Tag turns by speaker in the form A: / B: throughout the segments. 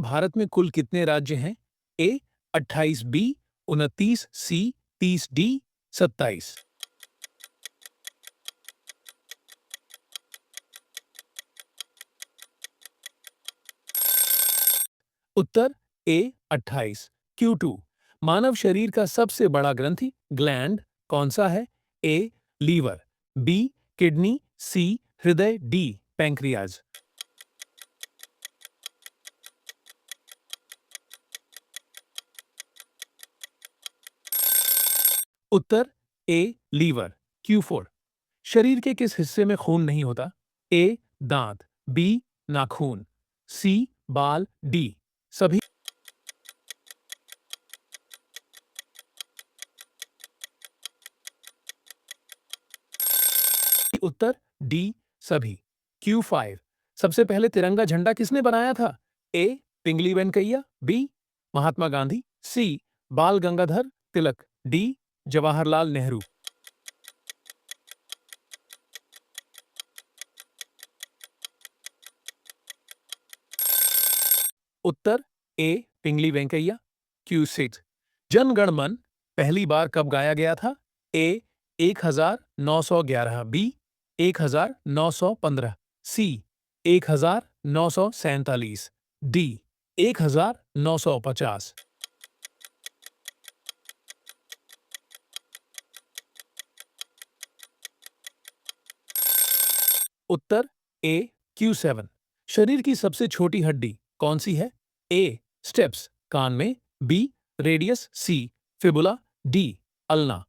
A: भारत में कुल कितने राज्य हैं? ए 28, बी 29, सी 30, डी 27। उत्तर ए 28। Q2। मानव शरीर का सबसे बड़ा ग्रंथि ग्लैंड कौन सा है? ए लीवर, बी किडनी, सी हृदय, डी पैंक्रियाज। उत्तर ए लीवर। Q4। शरीर के किस हिस्से में खून नहीं होता? ए दांत, बी नाखून, सी बाल, डी सभी। उत्तर डी सभी। Q5। सबसे पहले तिरंगा झंडा किसने बनाया था? ए पिंगली वेंकैया, बी महात्मा गांधी, सी बाल गंगाधर तिलक, डी जवाहरलाल नेहरू। उत्तर ए पिंगली वेंकैया। Q6। जनगण मन पहली बार कब गाया गया था? ए 1911, बी 1915, सी 1947, डी 1950। उत्तर ए Q7। शरीर की सबसे छोटी हड्डी कौन सी है? ए स्टेप्स कान में, B radius, C fibula, D ulna.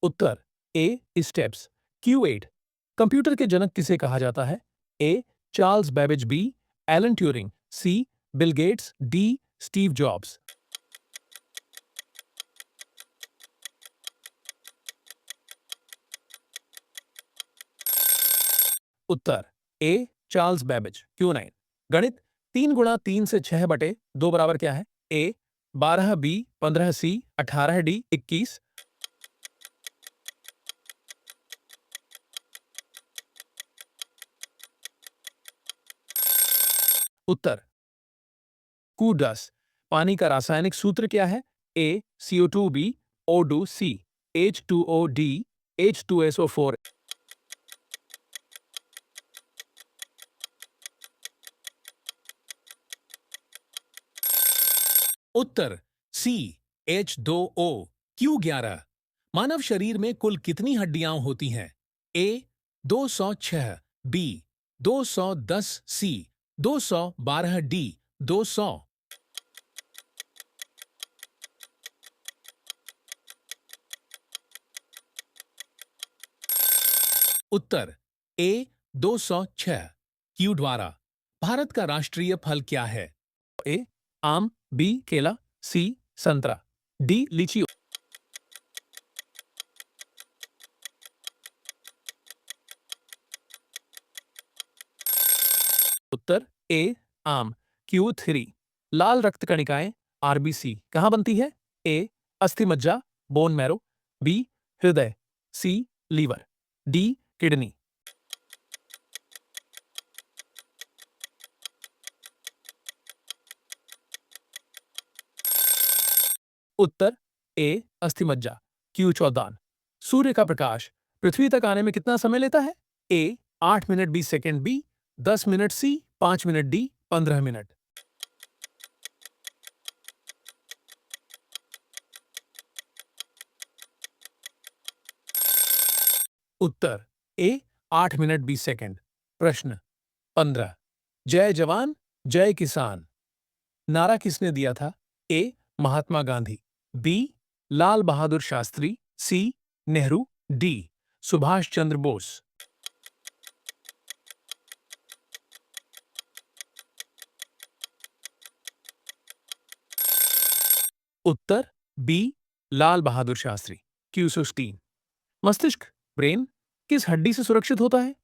A: उत्तर ए स्टेप्स। Q8। कंप्यूटर के जनक किसे कहा जाता है? A Charles Babbage, B Alan Turing, C Bill Gates, D Steve Jobs. उत्तर ए चार्ल्स बेबेज। Q9। गणित 3 गुणा 3 से 6 बटे 2 बराबर क्या है? ए 12, बी 15, सी 18, डी 21। उत्तर Q10। पानी का रासायनिक सूत्र क्या है? ए CO2, बी O2, सी H2O, डी H2SO4। उत्तर सी H2O। Q11। मानव शरीर में कुल कितनी हड्डियां होती हैं? ए 206, बी 210, सी 212, डी 200। उत्तर ए 206। Q द्वारा। भारत का राष्ट्रीय फल क्या है? ए आम, बी केला, सी संतरा, डी लीची। उत्तर ए आम। Q3। लाल रक्त कणिकाएं RBC कहाँ बनती है? ए अस्थि मज्जा, बोन मैरो, बी हृदय, सी लीवर, डी किडनी। उत्तर ए अस्थि मज्जा। Q14। सूर्य का प्रकाश पृथ्वी तक आने में कितना समय लेता है? ए 8 मिनट 20 सेकेंड, बी 10 मिनट, सी 5 मिनट, डी 15 मिनट। उत्तर ए 8 मिनट 20 सेकेंड। प्रश्न 15। जय जवान जय किसान नारा किसने दिया था? ए महात्मा गांधी, बी लाल बहादुर शास्त्री, सी नेहरू, डी सुभाष चंद्र बोस। उत्तर बी लाल बहादुर शास्त्री। Q16। मस्तिष्क ब्रेन किस हड्डी से सुरक्षित होता है?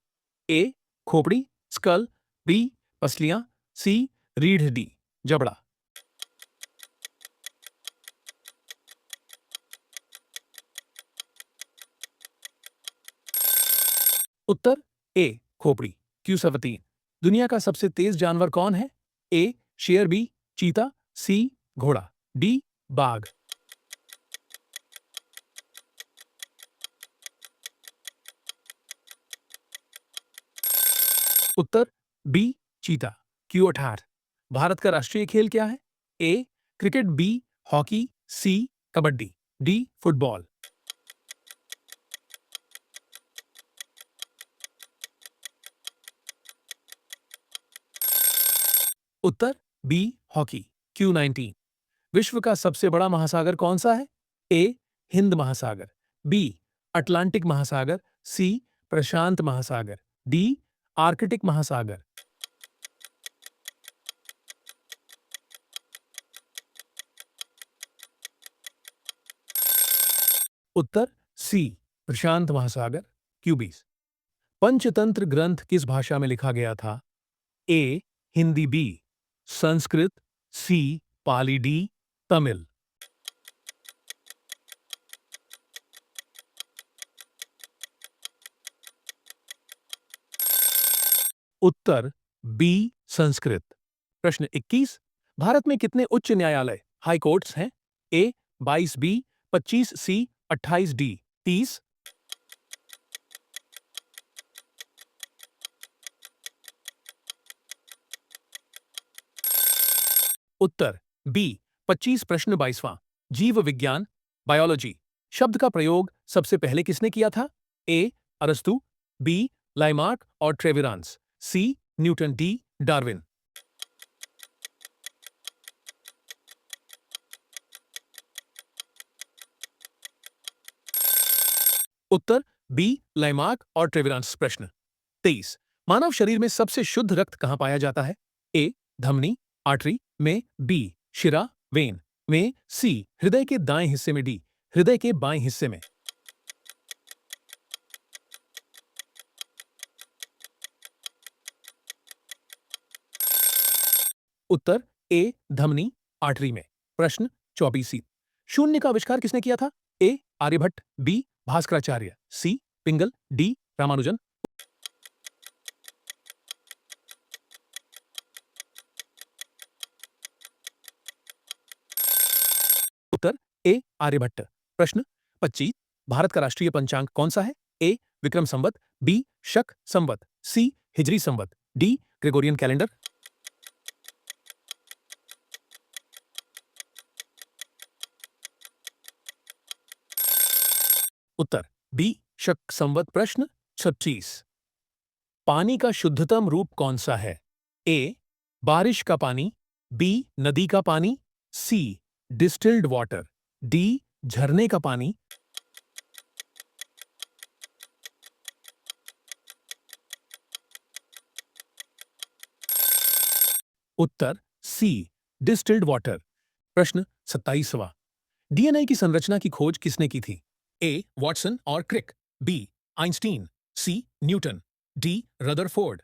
A: ए खोपड़ी, स्कल, बी पसलियां, सी रीढ़, डी जबड़ा। उत्तर ए खोपड़ी। Q17। दुनिया का सबसे तेज जानवर कौन है? ए शेर, बी चीता, सी घोड़ा, डी बाघ। उत्तर बी चीता। Q18। भारत का राष्ट्रीय खेल क्या है? ए क्रिकेट, बी हॉकी, सी कबड्डी, डी फुटबॉल। उत्तर बी हॉकी। Q19। विश्व का सबसे बड़ा महासागर कौन सा है? ए हिंद महासागर, बी अटलांटिक महासागर, सी प्रशांत महासागर, डी आर्कटिक महासागर। उत्तर सी प्रशांत महासागर। Q20। पंचतंत्र ग्रंथ किस भाषा में लिखा गया था? ए हिंदी, बी संस्कृत, सी पाली, डी तमिल। उत्तर बी संस्कृत। प्रश्न 21। भारत में कितने उच्च न्यायालय हाई कोर्ट्स हैं? ए 22, बी 25, सी 28, डी 30। उत्तर बी 25। प्रश्न 22वां। जीव विज्ञान बायोलॉजी शब्द का प्रयोग सबसे पहले किसने किया था? ए अरस्तु, बी लाइमार्क और ट्रेविरांस, सी न्यूटन, डी डार्विन। उत्तर बी लाइमार्क और ट्रेविरांस। प्रश्न 23। मानव शरीर में सबसे शुद्ध रक्त कहां पाया जाता है? ए धमनी, आर्टरी में, बी शिरा वेन में, सी हृदय के दाएं हिस्से में, डी हृदय के बाएं हिस्से में। उत्तर ए धमनी आर्टरी में। प्रश्न 24। शून्य का आविष्कार किसने किया था? ए आर्यभट्ट, बी भास्कराचार्य, सी पिंगल, डी रामानुजन। उत्तर ए आर्यभट्ट। प्रश्न 25। भारत का राष्ट्रीय पंचांग कौन सा है? ए विक्रम संवत, बी शक संवत, सी हिजरी संवत, डी ग्रेगोरियन कैलेंडर। उत्तर बी शक संवत। प्रश्न 26। पानी का शुद्धतम रूप कौन सा है? ए बारिश का पानी, बी नदी का पानी, सी डिस्टिल्ड वाटर, डी झरने का पानी। उत्तर सी डिस्टिल्ड वाटर। प्रश्न 27वां। डीएनए की संरचना की खोज किसने की थी? ए वॉटसन और क्रिक, बी आइंस्टीन, सी न्यूटन, डी रदरफोर्ड।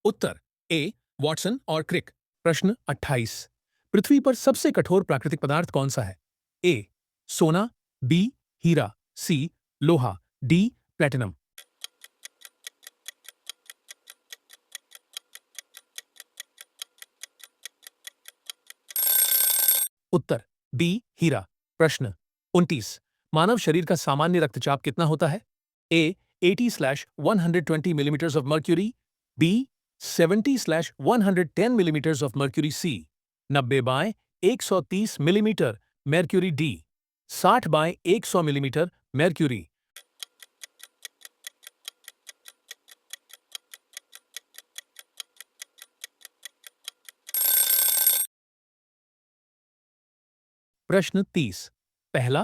A: उत्तर ए वॉटसन और क्रिक। प्रश्न 28। पृथ्वी पर सबसे कठोर प्राकृतिक पदार्थ कौन सा है? ए सोना, बी हीरा, सी लोहा, डी प्लेटिनम। उत्तर बी हीरा। प्रश्न 29। मानव शरीर का सामान्य रक्तचाप कितना होता है? A 80/120 millimetre of mercury, B 70/110 millimetre of mercury, C 90/130 millimetre mercury, D 60/100 millimetre mercury. प्रश्न 30। पहला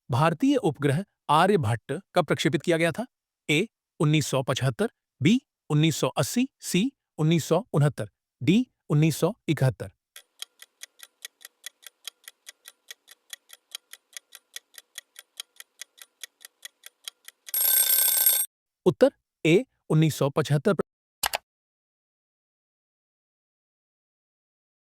A: भारतीय उपग्रह आर्यभट्ट कब प्रक्षेपित किया गया था? ए 1975, बी 1980, सी 1969, डी 1971। उत्तर ए 1975।